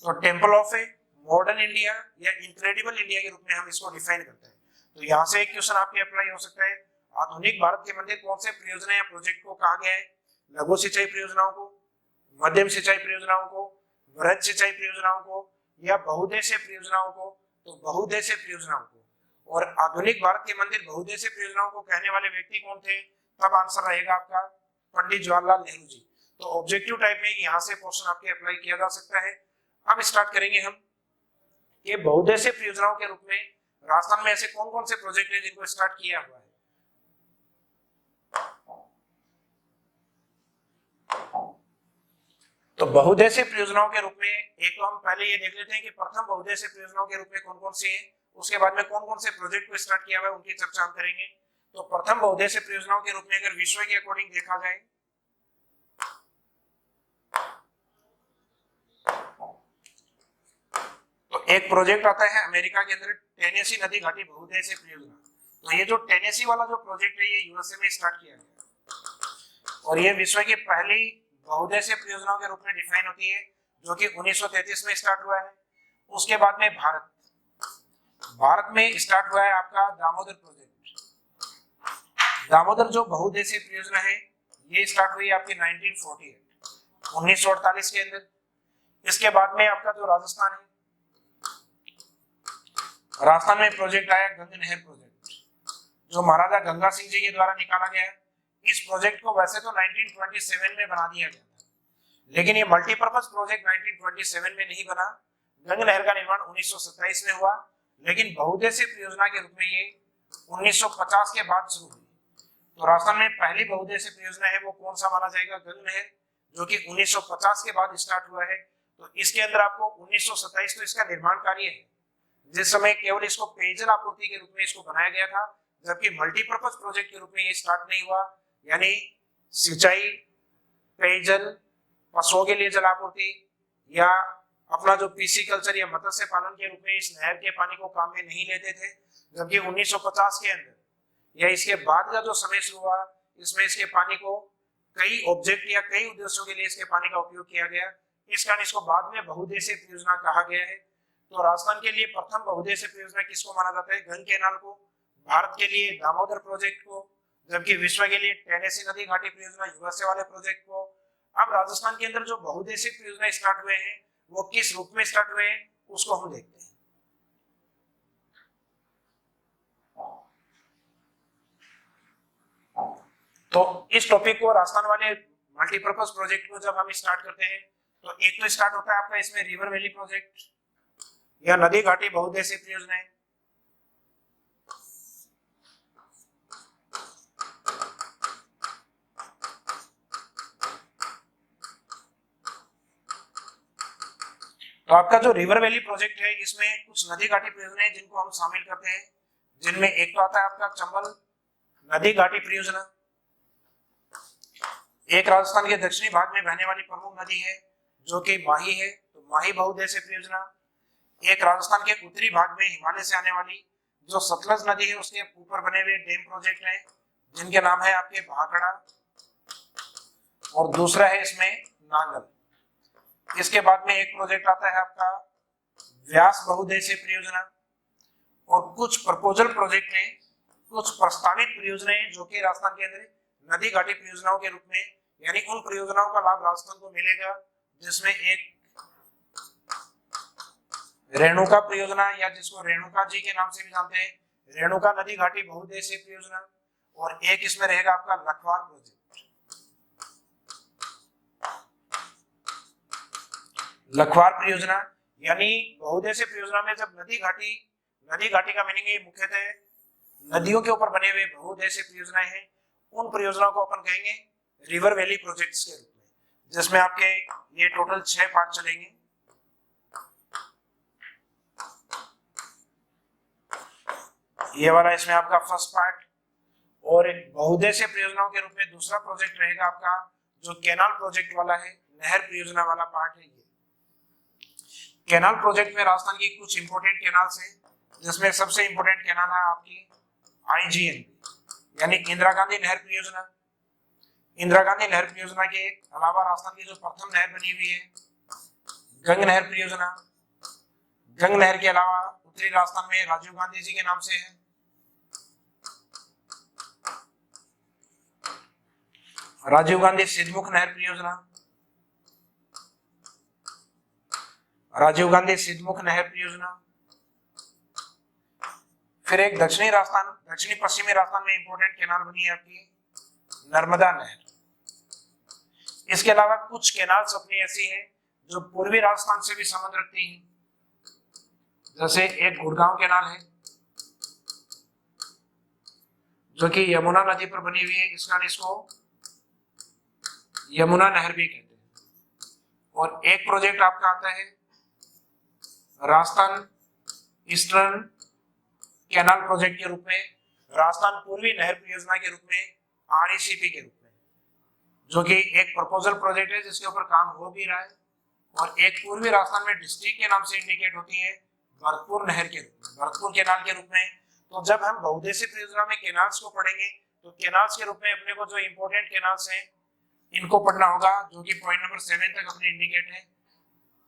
तो temple of a modern India या इनक्रेडिबल इंडिया के रूप में हम इसको डिफाइन करते हैं। तो यहाँ से एक क्वेश्चन आपके अप्लाई हो सकता है, आधुनिक भारत के मंदिर कौन से परियोजना या प्रोजेक्ट को कहा गया है, लघु सिंचाई परियोजनाओं को, मध्यम सिंचाई परियोजनाओं को, वृहद सिंचाई परियोजनाओं को, या बहुउद्देश्य परियोजनाओं को। तो बहुउद्देश्य परियोजनाओं को। और आधुनिक भारत के मंदिर बहुउद्देश्य परियोजनाओं को कहने वाले व्यक्ति कौन थे, तब आंसर रहेगा आपका पंडित जवाहरलाल नेहरू जी। तो ऑब्जेक्टिव टाइप में यहाँ से क्वेश्चन आपके अप्लाई किया जा सकता है। अब स्टार्ट करेंगे हम ये बहुउद्देश्य परियोजनाओं के रूप में राजस्थान में ऐसे कौन कौन से प्रोजेक्ट हैं जिनको स्टार्ट किया हुआ है। तो बहुउद्देश्य परियोजनाओं के रूप में एक तो हम पहले ये देख लेते हैं कि प्रथम बहुउद्देश्य परियोजनाओं के रूप में कौन कौन सी है, उसके बाद में कौन कौन से प्रोजेक्ट को स्टार्ट किया हुआ है उनकी चर्चा हम करेंगे। तो प्रथम बहुउद्देश्य परियोजनाओं के रूप में अगर विश्व के अकॉर्डिंग देखा जाए तो एक प्रोजेक्ट आता है अमेरिका के अंदर टेनेसी नदी घाटी बहुउद्देश्य परियोजना। तो ये जो टेनेसी वाला जो प्रोजेक्ट है ये यूएसए में स्टार्ट किया गया और ये विश्व की पहली बहुउद्देश्य परियोजनाओं के रूप में डिफाइन होती है, जो कि 1933 में स्टार्ट हुआ है। उसके बाद में भारत में स्टार्ट हुआ है आपका दामोदर प्रोजेक्ट। दामोदर जो बहुउद्देश्य परियोजना है ये स्टार्ट हुई आपकी 1948 के अंदर। इसके बाद में आपका जो राजस्थान में प्रोजेक्ट आया गंग नहर प्रोजेक्ट, जो महाराजा गंगा सिंह जी के द्वारा निकाला गया है। इस प्रोजेक्ट को वैसे तो 1927 में बना दिया गया था, लेकिन ये मल्टीपर्पज प्रोजेक्ट 1927 में नहीं बना। गंग नहर का निर्माण 1927 में हुआ, लेकिन बहुउद्देश्य परियोजना के रूप में ये 1950 के बाद शुरू हुई। तो राजस्थान में पहली बहुउद्देश्य परियोजना है वो कौन सा माना जाएगा, गंग नहर, जो कि 1950 के बाद स्टार्ट हुआ है। तो इसके अंदर आपको 1927 तो इसका निर्माण कार्य है, जिस समय केवल इसको पेयजल आपूर्ति के रूप में इसको बनाया गया था, जबकि मल्टीपर्पज प्रोजेक्ट के रूप में ये स्टार्ट नहीं हुआ, यानी सिंचाई, पेयजल, पशुओं के लिए जल आपूर्ति या अपना जो पीसी कल्चर या मत्स्य पालन के रूप में इस नहर के पानी को काम में नहीं लेते थे। जबकि 1950 के अंदर या इसके बाद का जो समय शुरू हुआ इसमें इसके पानी को कई ऑब्जेक्ट या कई उद्देश्यों के लिए इसके पानी का उपयोग किया गया, इस कारण इसको बाद में बहुउद्देशीय परियोजना कहा गया है। तो राजस्थान के लिए प्रथम बहुउद्देशीय परियोजना किसको माना जाता है? गंग कैनाल को, भारत के लिए दामोदर प्रोजेक्ट को, जबकि विश्व के लिए टेनेसी नदी घाटी परियोजना यूएसए वाले प्रोजेक्ट को। अब राजस्थान के अंदर जो बहुउद्देशीय परियोजना स्टार्ट हुए हैं वो किस रूप में स्टार्ट हुए हैं उसको हम देखते हैं। तो इस टॉपिक को राजस्थान वाले मल्टीपर्पज प्रोजेक्ट को जब हम स्टार्ट करते हैं तो एक तो स्टार्ट होता है आपका इसमें रिवर वैली प्रोजेक्ट या नदी घाटी बहुउद्देशीय परियोजनाएं। तो आपका जो रिवर वैली प्रोजेक्ट है इसमें कुछ नदी घाटी परियोजनाएं जिनको हम शामिल करते हैं, जिनमें एक तो आता है आपका चंबल नदी घाटी परियोजना। एक राजस्थान के दक्षिणी भाग में बहने वाली प्रमुख नदी है जो कि माही है, तो माही बहुउद्देशीय परियोजना। एक राजस्थान के उत्तरी भाग में हिमालय से आने वाली जो सतलज नदी है उसके ऊपर बने हुए डैम प्रोजेक्ट हैं जिनके नाम है आपके भाखड़ा, और दूसरा है इसमें नांगल। इसके बाद में एक प्रोजेक्ट आता है आपका व्यास बहुउद्देशीय परियोजना, और कुछ प्रपोजल प्रोजेक्ट हैं, कुछ प्रस्तावित परियोजनाएं जो कि राजस्थान के अंदर नदी घाटी परियोजनाओं के रूप में, यानी उन परियोजनाओं का लाभ राजस्थान को मिलेगा जिसमें एक रेणुका परियोजना या जिसको रेणुका जी के नाम से भी जानते हैं, रेणुका नदी घाटी बहुउद्देशीय परियोजना, और एक इसमें रहेगा आपका लखवार प्रोजेक्ट। लखवार परियोजना यानी बहुउद्देशीय परियोजना में जब नदी घाटी का मीनिंग है मुख्यतः नदियों के ऊपर बने हुए बहुउद्देशीय परियोजनाएं हैं, उन परियोजनाओं को अपन कहेंगे रिवर वैली प्रोजेक्ट्स के रूप में, जिसमें आपके ये टोटल 6 पार्ट चलेंगे। ये वाला इसमें आपका फर्स्ट पार्ट, और बहुउद्देशीय परियोजनाओं के रूप में दूसरा प्रोजेक्ट रहेगा आपका जो कैनाल प्रोजेक्ट वाला है, नहर परियोजना वाला पार्ट है। ये कैनाल प्रोजेक्ट में राजस्थान की कुछ इंपोर्टेंट कैनाल्स हैं, जिसमें सबसे इंपोर्टेंट कैनाल है आपकी IGNP यानी इंदिरा गांधी नहर परियोजना। इंदिरा गांधी नहर परियोजना के अलावा राजस्थान की जो प्रथम नहर बनी हुई है गंग नहर परियोजना। गंग नहर के अलावा उत्तरी राजस्थान में राजीव गांधी जी के नाम से है। राजीव गांधी सिद्धमुख नहर परियोजना, राजीव गांधी सिद्धमुख नहर परियोजना। फिर एक दक्षिणी पश्चिमी राजस्थान में इंपोर्टेंट कैनाल बनी है आपकी नर्मदा नहर। इसके अलावा कुछ कैनाल्स अपनी ऐसी हैं जो पूर्वी राजस्थान से भी संबंध रखती हैं, जैसे एक गुड़गांव कैनाल है जो कि यमुना नदी पर बनी हुई है, इस कारण इसको यमुना नहर भी कहते हैं। और एक प्रोजेक्ट आपका आता है राजस्थान ईस्टर्न कैनाल प्रोजेक्ट के रूप में, राजस्थान पूर्वी नहर परियोजना के रूप में, RECP के रूप में, जो कि एक प्रपोजल प्रोजेक्ट है जिसके ऊपर काम हो भी रहा है, और एक पूर्वी राजस्थान में डिस्ट्रिक्ट के नाम से इंडिकेट होती है भरतपुर नहर के रूप में, भरतपुर कैनाल के रूप में। तो जब हम बहुउद्देशीय परियोजना में कैनाल्स को पढ़ेंगे तो कैनाल्स के रूप में अपने को जो इंपोर्टेंट कैनाल्स हैं इनको पढ़ना होगा, जो कि पॉइंट नंबर 7 तक अपने इंडिकेट है।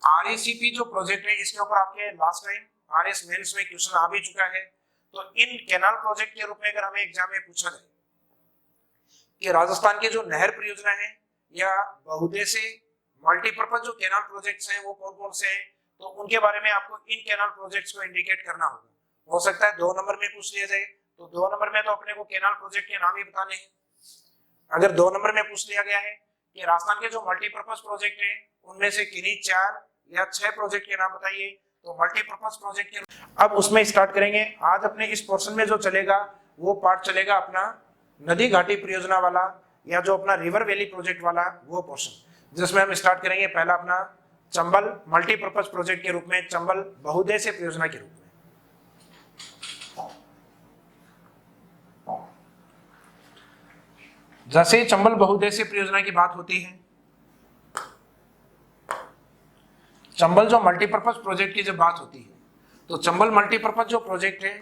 RECP जो प्रोजेक्ट है इसके ऊपर आपके लास्ट टाइम RS मेंस में क्वेश्चन आ भी चुका है। तो इन कैनाल प्रोजेक्ट के रूप में अगर हमें एग्जाम में पूछा जाए कि राजस्थान की जो नहर परियोजना है या बहुउद्देशीय मल्टीपर्पज जो कैनाल प्रोजेक्ट्स हैं वो कौन कौन से हैं, तो उनके बारे में आपको इन कैनाल प्रोजेक्ट्स को इंडिकेट करना होगा। हो सकता है 2 नंबर में पूछ लिया जाए, तो 2 नंबर में तो अपने को कैनाल प्रोजेक्ट के नाम ही बताने हैं। अगर 2 नंबर में पूछ लिया गया है कि राजस्थान के जो मल्टीपर्पज प्रोजेक्ट हैं उनमें से किन्हीं 4 या 6 प्रोजेक्ट के नाम बताइए, तो मल्टीपर्पज प्रोजेक्ट के अब उसमें स्टार्ट करेंगे। आज अपने इस पोर्शन में जो चलेगा वो पार्ट चलेगा अपना नदी घाटी परियोजना वाला या जो अपना रिवर वैली प्रोजेक्ट वाला वो पोर्शन, जिसमें हम स्टार्ट करेंगे पहला अपना चंबल मल्टीपर्पज प्रोजेक्ट के रूप में, चंबल बहुउद्देशीय परियोजना के रूप में। जैसे चंबल बहुउद्देशीय परियोजना की बात होती है, चंबल जो मल्टीपर्पज प्रोजेक्ट की जब बात होती है तो चंबल मल्टीपर्पज जो प्रोजेक्ट है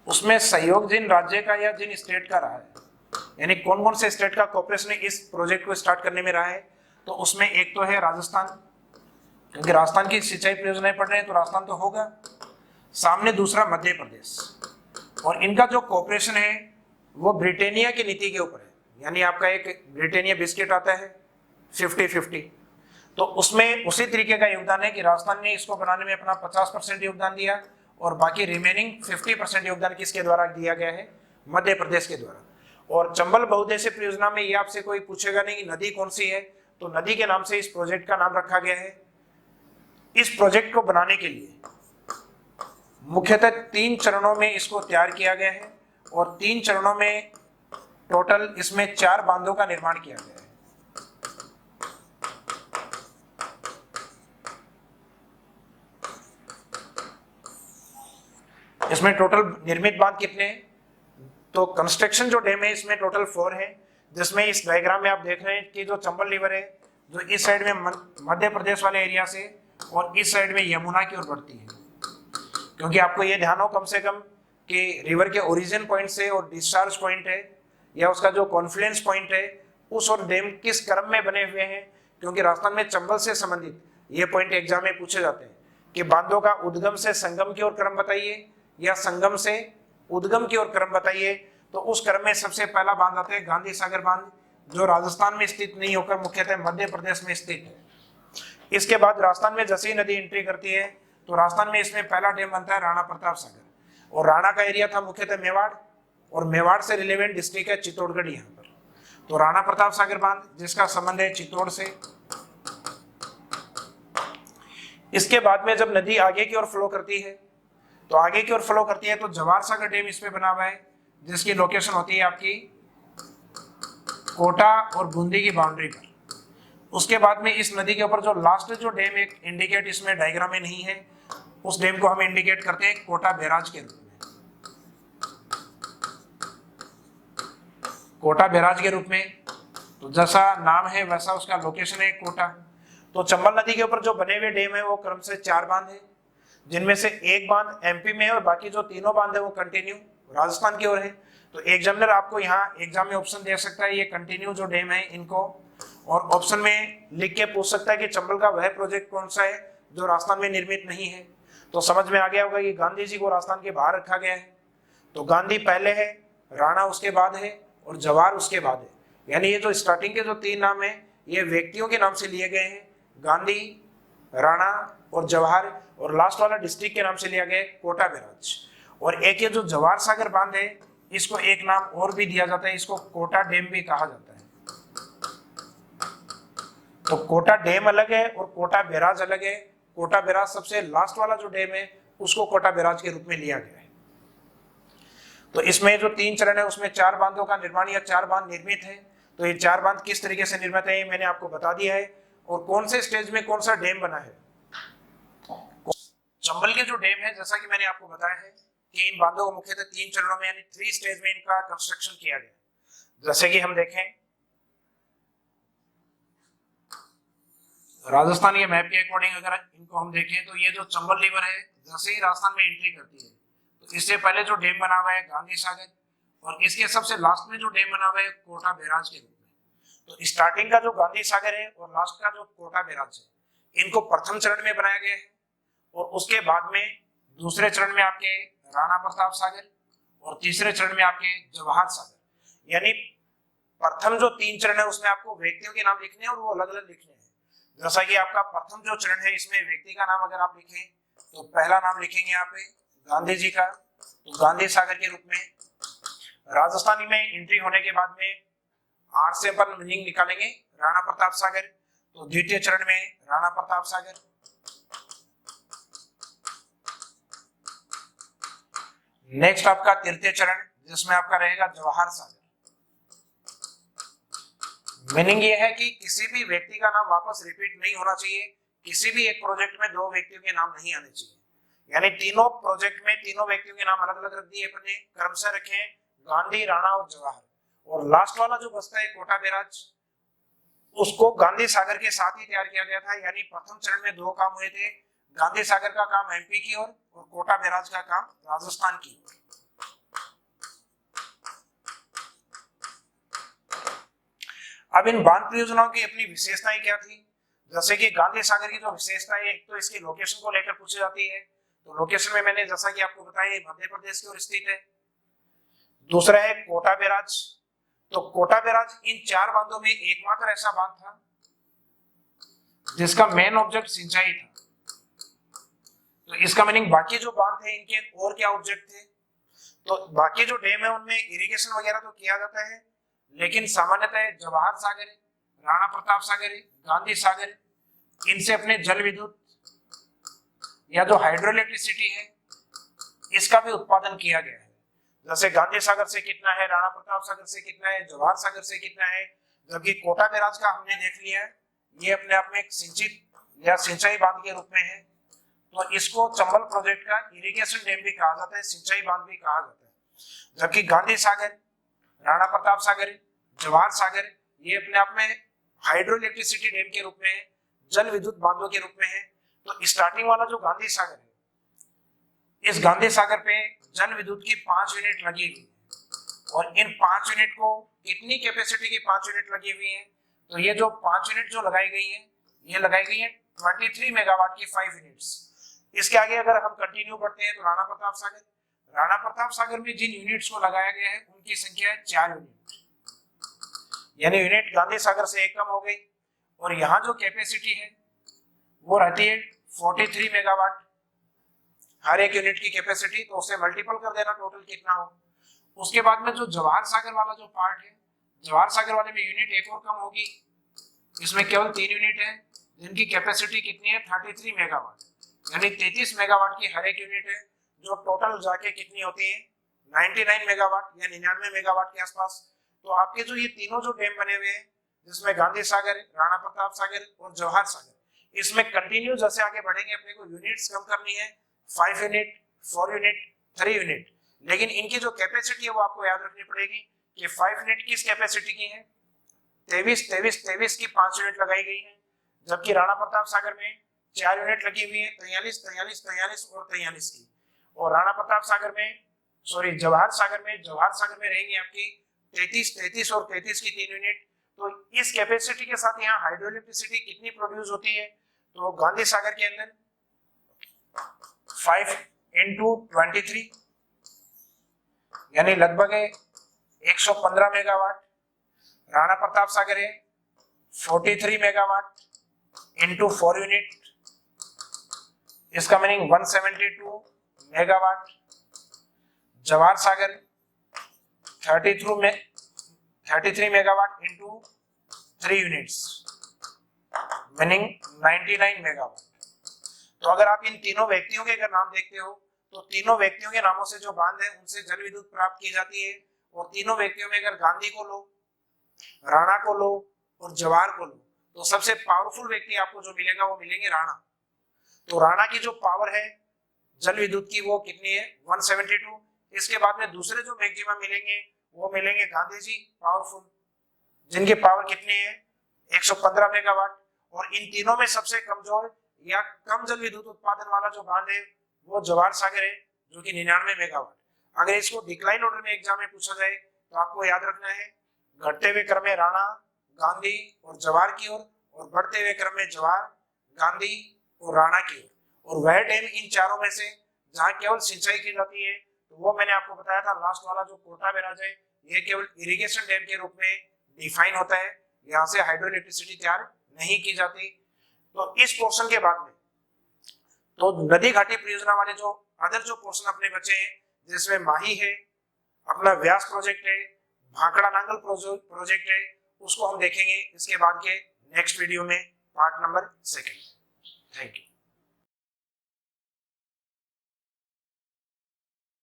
उसमें सहयोग जिन राज्य का या जिन स्टेट का रहा है यानी कौन कौन से स्टेट का कोऑपरेशन इस प्रोजेक्ट को स्टार्ट करने में रहा है, तो उसमें एक तो है राजस्थान, क्योंकि राजस्थान की सिंचाई परियोजनाएं पढ़ रहे हैं तो राजस्थान तो होगा। सामने दूसरा मध्य प्रदेश, और इनका जो कोऑपरेशन है वो ब्रिटानिया की नीति के ऊपर है, यानी आपका एक ब्रिटानिया बिस्किट आता है 50-50, तो उसमें उसी तरीके का योगदान है कि राजस्थान ने इसको बनाने में अपना 50% योगदान दिया और बाकी रिमेनिंग 50% योगदान किसके द्वारा दिया गया है, मध्य प्रदेश के द्वारा। और चंबल बहुउद्देशीय परियोजना में ये आपसे कोई पूछेगा नहीं कि नदी कौन सी है, तो नदी के नाम से इस प्रोजेक्ट का नाम रखा गया है। इस प्रोजेक्ट को बनाने के लिए मुख्यतः 3 चरणों में इसको तैयार किया गया है और 3 चरणों में टोटल इसमें 4 बांधों का निर्माण किया गया है। इसमें टोटल निर्मित बांध कितने हैं, तो कंस्ट्रक्शन जो डैम है इसमें टोटल 4 है, जिसमें इस डायग्राम में आप देख रहे हैं कि जो चंबल रिवर है जो इस साइड में मध्य प्रदेश वाले एरिया से और इस साइड में यमुना की ओर बढ़ती है, क्योंकि आपको ये ध्यान हो कम से कम कि रिवर के ओरिजिन पॉइंट से और डिस्चार्ज पॉइंट है या उसका जो कॉन्फ्लुएंस पॉइंट है उस और डैम किस क्रम में बने हुए हैं, क्योंकि राजस्थान में चंबल से संबंधित ये पॉइंट एग्जाम में पूछे जाते हैं कि बांधों का उद्गम से संगम की ओर क्रम बताइए या संगम से उद्गम की ओर क्रम बताइए। तो उस क्रम में सबसे पहला बांध आता है गांधी सागर बांध, जो राजस्थान में स्थित नहीं होकर मुख्यतः मध्य प्रदेश में स्थित है। इसके बाद राजस्थान में जैसे ही नदी एंट्री करती है तो राजस्थान में इसमें पहला डैम बनता है राणा प्रताप सागर, और राणा का एरिया था मुख्यतः मेवाड़, और मेवाड़ से रिलेवेंट डिस्ट्रिक्ट है चित्तौड़गढ़ यहाँ पर। तो राणा प्रताप सागर बांध जिसका संबंध है चित्तौड़ से। इसके बाद में जब नदी आगे की ओर फ्लो करती है तो आगे की ओर फ्लो करती है तो जवाहर सागर डैम इसमें बना हुआ है, जिसकी लोकेशन होती है आपकी कोटा और बूंदी की बाउंड्री पर। उसके बाद में इस नदी के ऊपर जो लास्ट जो डैम एक इंडिकेट इसमें डायग्राम में नहीं है, उस डैम को हम इंडिकेट करते हैं कोटा बैराज के रूप में। कोटा बैराज के रूप में, तो जैसा नाम है वैसा उसका लोकेशन है कोटा। तो चंबल नदी के ऊपर जो बने हुए डैम है वो क्रम से 4 बांध है, जिनमें से एक बांध एमपी में है और बाकी जो तीनों बांध है वो कंटिन्यू राजस्थान की ओर है। तो एग्जामिनर आपको यहाँ एग्जाम में ऑप्शन दे सकता है ये कंटिन्यू जो डैम है इनको, और ऑप्शन में लिख के पूछ सकता है कि चंबल का वह प्रोजेक्ट कौन सा है जो राजस्थान में निर्मित नहीं है। तो समझ में आ गया होगा कि गांधी जी को राजस्थान के बाहर रखा गया है। तो गांधी पहले है, राणा उसके बाद है और जवाहर उसके बाद है, यानी ये जो स्टार्टिंग के जो 3 नाम है ये व्यक्तियों के नाम से लिए गए हैं, गांधी, राणा और जवाहर, और लास्ट वाला डिस्ट्रिक्ट के नाम से लिया गया कोटा बैराज। और एक ये जो जवाहर सागर बांध है इसको एक नाम और भी दिया जाता है, इसको कोटा डैम भी कहा जाता है। तो कोटा डैम अलग है और कोटा बैराज अलग है। कोटा बैराज सबसे लास्ट वाला जो डैम है उसको कोटा बैराज के रूप में लिया गया है। तो इसमें जो 3 चरण है उसमें 4 बांधों का निर्माण या 4 बांध निर्मित है। तो ये 4 बांध किस तरीके से निर्मित है मैंने आपको बता दिया है, और कौन से स्टेज में कौन सा डैम बना है। चंबल के जो डैम है जैसा कि मैंने आपको बताया है कि इन बांधों को मुख्यतः 3 चरणों में यानी 3 स्टेज में इनका कंस्ट्रक्शन किया गया। जैसे कि हम देखें राजस्थान के मैप के अकॉर्डिंग अगर इनको हम देखें तो ये जो चंबल रिवर है जैसे ही राजस्थान में एंट्री करती है तो इससे पहले जो डैम बना हुआ है गांधी सागर, और इसके सबसे लास्ट में जो डैम बना हुआ है कोटा बैराज के रूप में। तो स्टार्टिंग का जो गांधी सागर है और लास्ट का जो कोटा बैराज है इनको प्रथम चरण में बनाया गया है, और उसके बाद में दूसरे चरण में आपके राणा प्रताप सागर और तीसरे चरण में आपके जवाहर सागर। यानी प्रथम जो 3 चरण है उसमें आपको व्यक्तियों के नाम लिखने हैं और वो अलग अलग लिखने हैं। जैसा कि आपका प्रथम जो चरण है इसमें व्यक्ति का नाम अगर आप लिखें तो पहला नाम लिखेंगे यहाँ पे गांधी जी का, तो गांधी सागर के रूप में। राजस्थानी में एंट्री होने के बाद में आर से अपन मीनिंग निकालेंगे राणा प्रताप सागर, तो द्वितीय चरण में राणा प्रताप सागर। नेक्स्ट आपका तृतीय चरण जिसमें आपका रहेगा जवाहर सागर। मीनिंग ये है कि किसी भी व्यक्ति का नाम वापस रिपीट नहीं होना चाहिए, किसी भी एक प्रोजेक्ट में 2 व्यक्तियों के नाम नहीं आने चाहिए। यानी तीनों प्रोजेक्ट में तीनों व्यक्तियों के नाम अलग अलग रख दिए अपने क्रम से रखे, गांधी, राणा और जवाहर। और लास्ट वाला जो बचता है कोटा बैराज उसको गांधी सागर के साथ ही तैयार किया गया था। यानी प्रथम चरण में 2 काम हुए थे, गांधी सागर का काम एमपी की ओर और कोटा बैराज का काम राजस्थान की ओर। अब इन बांध परियोजनाओं की अपनी विशेषताएं क्या थी, जैसे कि गांधी सागर की जो विशेषता है, एक तो इसकी लोकेशन को लेकर पूछी जाती है। तो लोकेशन में मैंने जैसा कि आपको बताया मध्य प्रदेश की ओर स्थित है। दूसरा है कोटा बैराज। तो कोटा बैराज इन 4 बांधों में एकमात्र ऐसा बांध था जिसका मेन ऑब्जेक्ट सिंचाई था। तो इसका मीनिंग बाकी जो बांध थे इनके और क्या ऑब्जेक्ट थे, तो बाकी जो डैम है उनमें इरिगेशन वगैरह तो किया जाता है, लेकिन सामान्यतः जवाहर सागर, राणा प्रताप सागर, गांधी सागर, इनसे अपने जल विद्युत या जो हाइड्रो इलेक्ट्रिसिटी है इसका भी उत्पादन किया गया है। जैसे गांधी सागर से कितना है, राणा प्रताप सागर से कितना है, जवाहर सागर से कितना है, जबकि कोटा बैराज का हमने देख लिया है ये अपने आप में एक सिंचित या सिंचाई बांध के रूप में है। तो इसको चंबल प्रोजेक्ट का इरिगेशन डैम भी कहा जाता है, सिंचाई बांध भी कहा जाता है। जबकि गांधी सागर, राणा प्रताप सागर, जवाहर सागर ये अपने आप में हाइड्रो इलेक्ट्रिसिटी डैम के रूप में है, जल विद्युत बांधों के रूप में है। तो स्टार्टिंग वाला जो गांधी सागर है, इस गांधी सागर पे जल विद्युत की 5 यूनिट लगी हुई है। और इन 5 यूनिट को कितनी कैपेसिटी की 5 यूनिट लगी हुई है, तो ये जो 5 यूनिट जो लगाई गई है ये लगाई गई है 23 मेगावाट की 5 यूनिट्स। इसके आगे अगर हम कंटिन्यू करते हैं तो राणा प्रताप सागर, राणा प्रताप सागर में जिन यूनिट्स को लगाया गया है उनकी संख्या है 4 यूनिट, यानी यूनिट गांधी सागर से एक कम हो गई। और यहाँ जो कैपेसिटी है वो रहती है 43 मेगावाट हर एक यूनिट की कैपेसिटी, तो उसे मल्टीपल कर देना टोटल कितना हो। उसके बाद में जो जवाहर सागर वाला जो पार्ट है, जवाहर सागर वाले में यूनिट एक और कम होगी, इसमें केवल 3 यूनिट है जिनकी कैपेसिटी कितनी है 33 मेगावाट, यानी 33 मेगावाट की हर एक यूनिट है, जो टोटल जाके कितनी होती है 99 मेगावाट या 99 मेगावाट के आसपास। तो आपके जो ये तीनों जो डैम बने हुए हैं जिसमें गांधी सागर, राणा प्रताप सागर और जवाहर सागर, इसमें कंटिन्यू जैसे आगे बढ़ेंगे अपने को यूनिट्स कम करनी है, 5 यूनिट, 4 यूनिट, 3 यूनिट, लेकिन इनकी जो कैपेसिटी है वो आपको याद रखनी पड़ेगी कि 5 यूनिट किस कैपेसिटी की है 23 की 5 यूनिट लगाई गई है। जबकि राणा प्रताप सागर में 4 यूनिट लगी हुई है 43 और 43 की। और राणा प्रताप सागर में जवाहर सागर में रहेंगी आपकी 33 और 33 की 3 यूनिट। तो इस कैपेसिटी के साथ यहाँ हाइड्रो इलेक्ट्रिसिटी कितनी प्रोड्यूस होती है, तो गांधी सागर के अंदर 5 into 23 यानी लगभग 115 मेगावाट। राणा प्रताप सागर है 43 मेगावाट इंटू 4 यूनिट, इसका meaning 172 megawatt. Jawahar Sagar 33 megawatt into 3 units meaning 99 megawatt. तो अगर आप इन तीनों व्यक्तियों के अगर नाम देखते हो तो तीनों व्यक्तियों के नामों से जो बांध है उनसे जल विद्युत प्राप्त की जाती है। और तीनों व्यक्तियों में अगर गांधी को लो, राणा को लो और जवाहर को लो, तो सबसे पावरफुल व्यक्ति आपको जो मिलेगा वो मिलेंगे राणा। तो राणा की जो पावर है जल विद्युत की वो कितनी है 172। इसके बाद में दूसरे जो मैक्सिमम मिलेंगे वो मिलेंगे गांधी जी पावरफुल, जिनकी पावर कितनी है 115 मेगावाट। और इन तीनों में सबसे कमजोर या कम जल विद्युत उत्पादन वाला जो बांध है वो जवाहर सागर है जो कि 99 मेगावाट। अगर इसको डिक्लाइन ऑर्डर में एग्जाम में पूछा जाए तो आपको याद रखना है घटते हुए क्रम में राणा, गांधी और जवाहर की ओर, और बढ़ते हुए क्रम में जवाहर, गांधी और राणा की ओर। और वह डैम इन चारों में से जहां केवल सिंचाई की जाती है तो वो मैंने आपको बताया था लास्ट वाला जो कोटा बैराज है, ये केवल इरिगेशन डैम के रूप में डिफाइन होता है, यहाँ से हाइड्रो इलेक्ट्रिसिटी तैयार नहीं की जाती। तो इस पोर्शन के बाद में तो नदी घाटी परियोजना वाले जो अदर जो पोर्शन अपने बचे हैं, जिसमें माही है, अपना व्यास प्रोजेक्ट है, भाखड़ा नांगल प्रोजेक्ट है, उसको हम देखेंगे इसके बाद के नेक्स्ट वीडियो में पार्ट नंबर 2। Thank you.